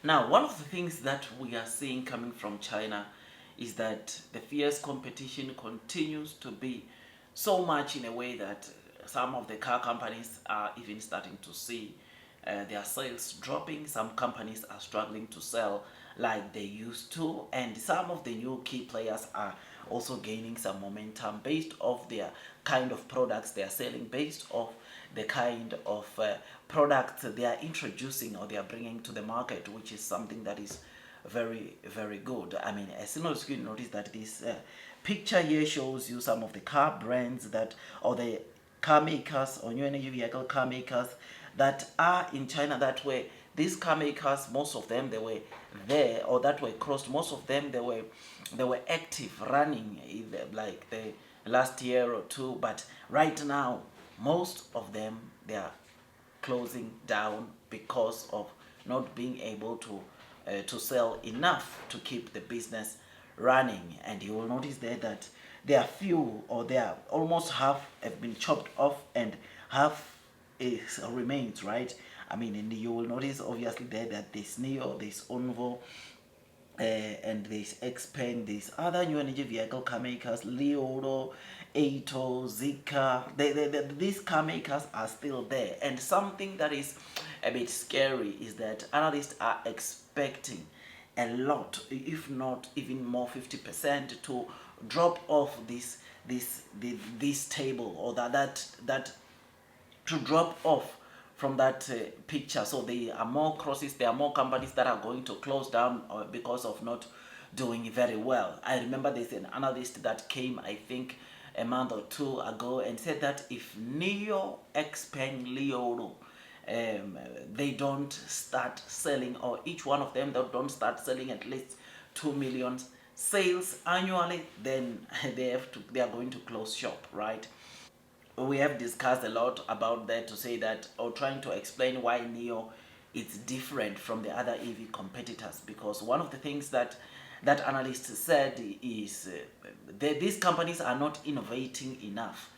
Now, one of the things that we are seeing coming from China is that the fierce competition continues to be so much in a way that some of the car companies are even starting to see their sales dropping. Some companies are struggling to sell like they used to, and some of the new key players are also gaining some momentum based off their kind of products they are selling, based off the kind of products they are introducing or they are bringing to the market, which is something that is very, very good. I mean, as soon as you notice that this picture here shows you some of the car brands that, or the car makers or new energy vehicle car makers that are in China, that way these car makers, most of them, they were there, or that were crossed, most of them, they were active running like the last year or two, but right now most of them, they are closing down because of not being able to sell enough to keep the business running. And you will notice there that there are few, or there are almost half have been chopped off and half is remains, right? I mean, and you will notice obviously there that there's Neo, there's Onvo, and there's Xpeng, there's other new energy vehicle car makers, Leodo, Ato, Zika. These car makers are still there. And something that is a bit scary is that analysts are expecting a lot, if not even more, 50% to drop off this table, or that to drop off from that picture. So there are more crosses, there are more companies that are going to close down because of not doing very well. I remember there's an analyst that came, I think, a month or two ago and said that if Neo, Xpeng, Leodo, they don't start selling, or each one of them don't start selling at least 2 million sales annually, then they are going to close shop, right? We have discussed a lot about that, to say that, or trying to explain why Neo is different from the other EV competitors, because one of the things that analyst said is these companies are not innovating enough.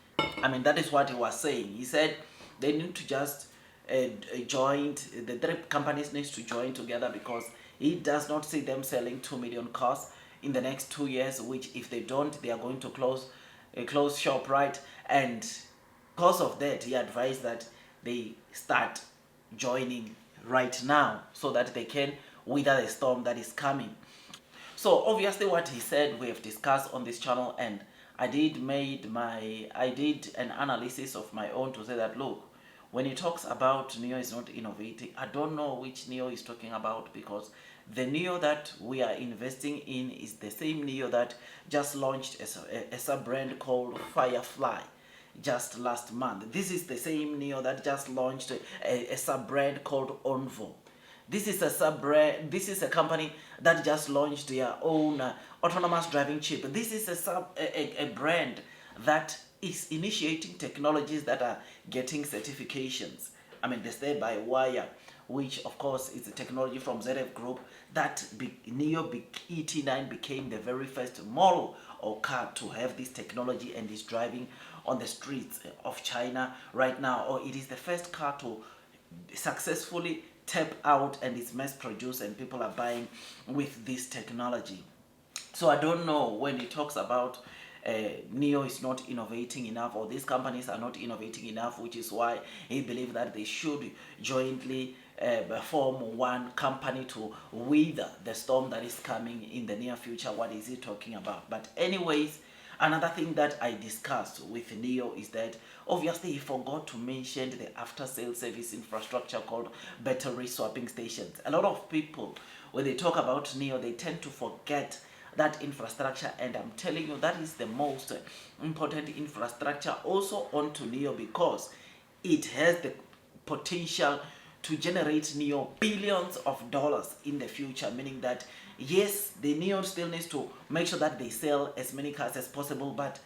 I mean, that is what he was saying. He said they need to just join, the three companies needs to join together, because he does not see them selling 2 million cars in the next 2 years, which if they don't, they are going to close shop, right? And because of that, he advised that they start joining right now so that they can weather the storm that is coming. So obviously what he said we have discussed on this channel, and I did an analysis of my own to say that, look, when he talks about Neo is not innovating, I don't know which Neo is talking about, because the Neo that we are investing in is the same Neo that just launched a sub-brand called Firefly just last month. This is the same Neo that just launched a sub-brand called Onvo. This is a sub-brand. This is a company that just launched their own autonomous driving chip. This is a brand that is initiating technologies that are getting certifications. I mean, the stay-by-wire, which of course is a technology from ZF Group, that Neo ET9 became the very first model or car to have this technology and is driving on the streets of China right now, or it is the first car to successfully tap out and is mass produced, and people are buying with this technology. So I don't know when he talks about Neo is not innovating enough, or these companies are not innovating enough, which is why he believes that they should jointly form one company to weather the storm that is coming in the near future. What is he talking about? But anyways, another thing that I discussed with Neo is that obviously he forgot to mention the after-sale service infrastructure called battery swapping stations. A lot of people, when they talk about Neo, they tend to forget that infrastructure, and I'm telling you that is the most important infrastructure also onto Neo, because it has the potential to generate Neo billions of dollars in the future, meaning that yes, the Neo still needs to make sure that they sell as many cars as possible, but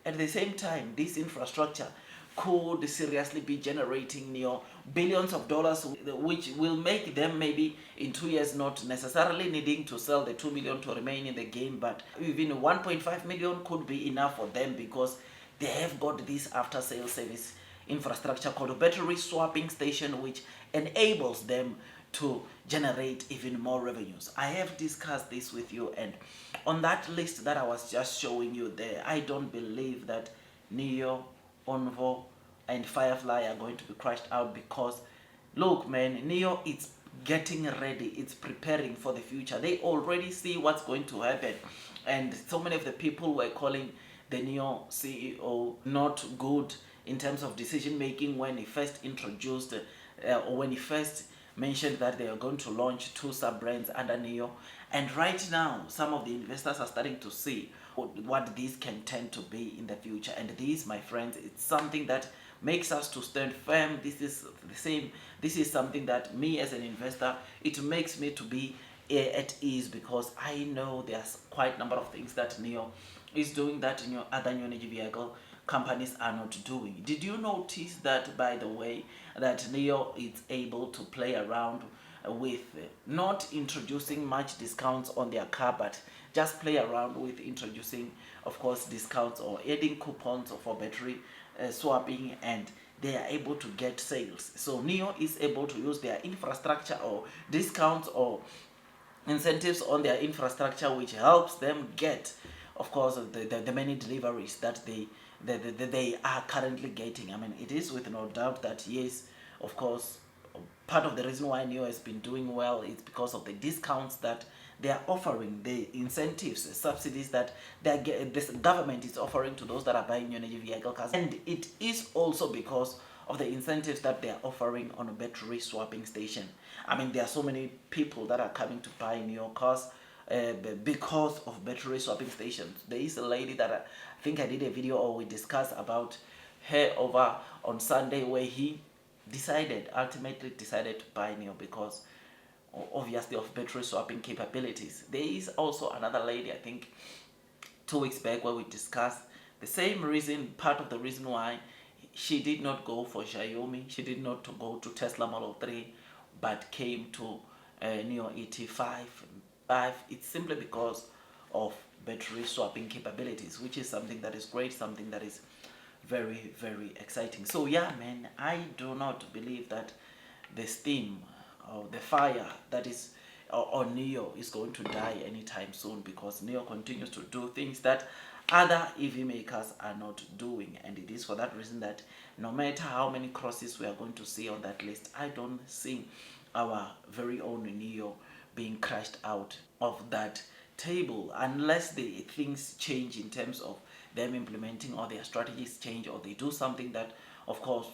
at the same time, this infrastructure could seriously be generating Neo billions of dollars, which will make them maybe in 2 years not necessarily needing to sell the 2 million to remain in the game, but even 1.5 million could be enough for them, because they have got this after sale service infrastructure called a battery swapping station, which enables them to generate even more revenues. I have discussed this with you, and on that list that I was just showing you there, I don't believe that Neo, Onvo, and Firefly are going to be crashed out, because look, man, Neo is getting ready, it's preparing for the future. They already see what's going to happen, and so many of the people were calling the Neo CEO not good in terms of decision making when he first introduced or when he first mentioned that they are going to launch 2 sub-brands under Neo. And right now, some of the investors are starting to see what this can tend to be in the future. And this, my friends, it's something that makes us to stand firm. This is the same. This is something that me as an investor, it makes me to be at ease, because I know there's quite a number of things that Neo is doing that other new energy vehicle companies are not doing. Did you notice that, by the way, that Neo is able to play around with not introducing much discounts on their car, but just play around with introducing, of course, discounts or adding coupons for battery swapping, and they are able to get sales. So Neo is able to use their infrastructure or discounts or incentives on their infrastructure, which helps them get, of course, the many deliveries that they are currently getting. I mean, it is with no doubt that, yes, of course, part of the reason why Neo has been doing well is because of the discounts that they are offering, the incentives, the subsidies that this government is offering to those that are buying new energy vehicle cars. And it is also because of the incentives that they are offering on a battery swapping station. I mean, there are so many people that are coming to buy Neo cars because of battery swapping stations. There is a lady that I think I did a video or we discussed about her over on Sunday, where he ultimately decided to buy Neo because obviously of battery swapping capabilities. There is also another lady, I think 2 weeks back, where we discussed the same reason, part of the reason why she did not go for Xiaomi, she did not go to Tesla Model 3, but came to Neo ET5. It's simply because of battery swapping capabilities, which is something that is great, something that is very, very exciting. So yeah, man, I do not believe that the steam or the fire that is on Neo is going to die anytime soon, because Neo continues to do things that other EV makers are not doing. And it is for that reason that no matter how many crosses we are going to see on that list, I don't see our very own Neo being crashed out of that table, unless the things change in terms of them implementing, or their strategies change, or they do something that, of course,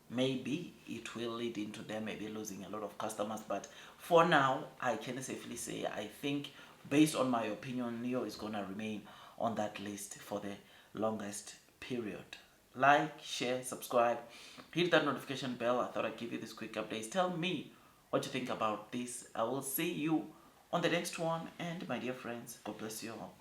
maybe it will lead into them maybe losing a lot of customers. But for now, I can safely say, I think, based on my opinion, Neo is going to remain on that list for the longest period. Like, share, subscribe, hit that notification bell. I thought I'd give you this quick update. Tell me what you think about this. I will see you on the next one, and my dear friends, God bless you all.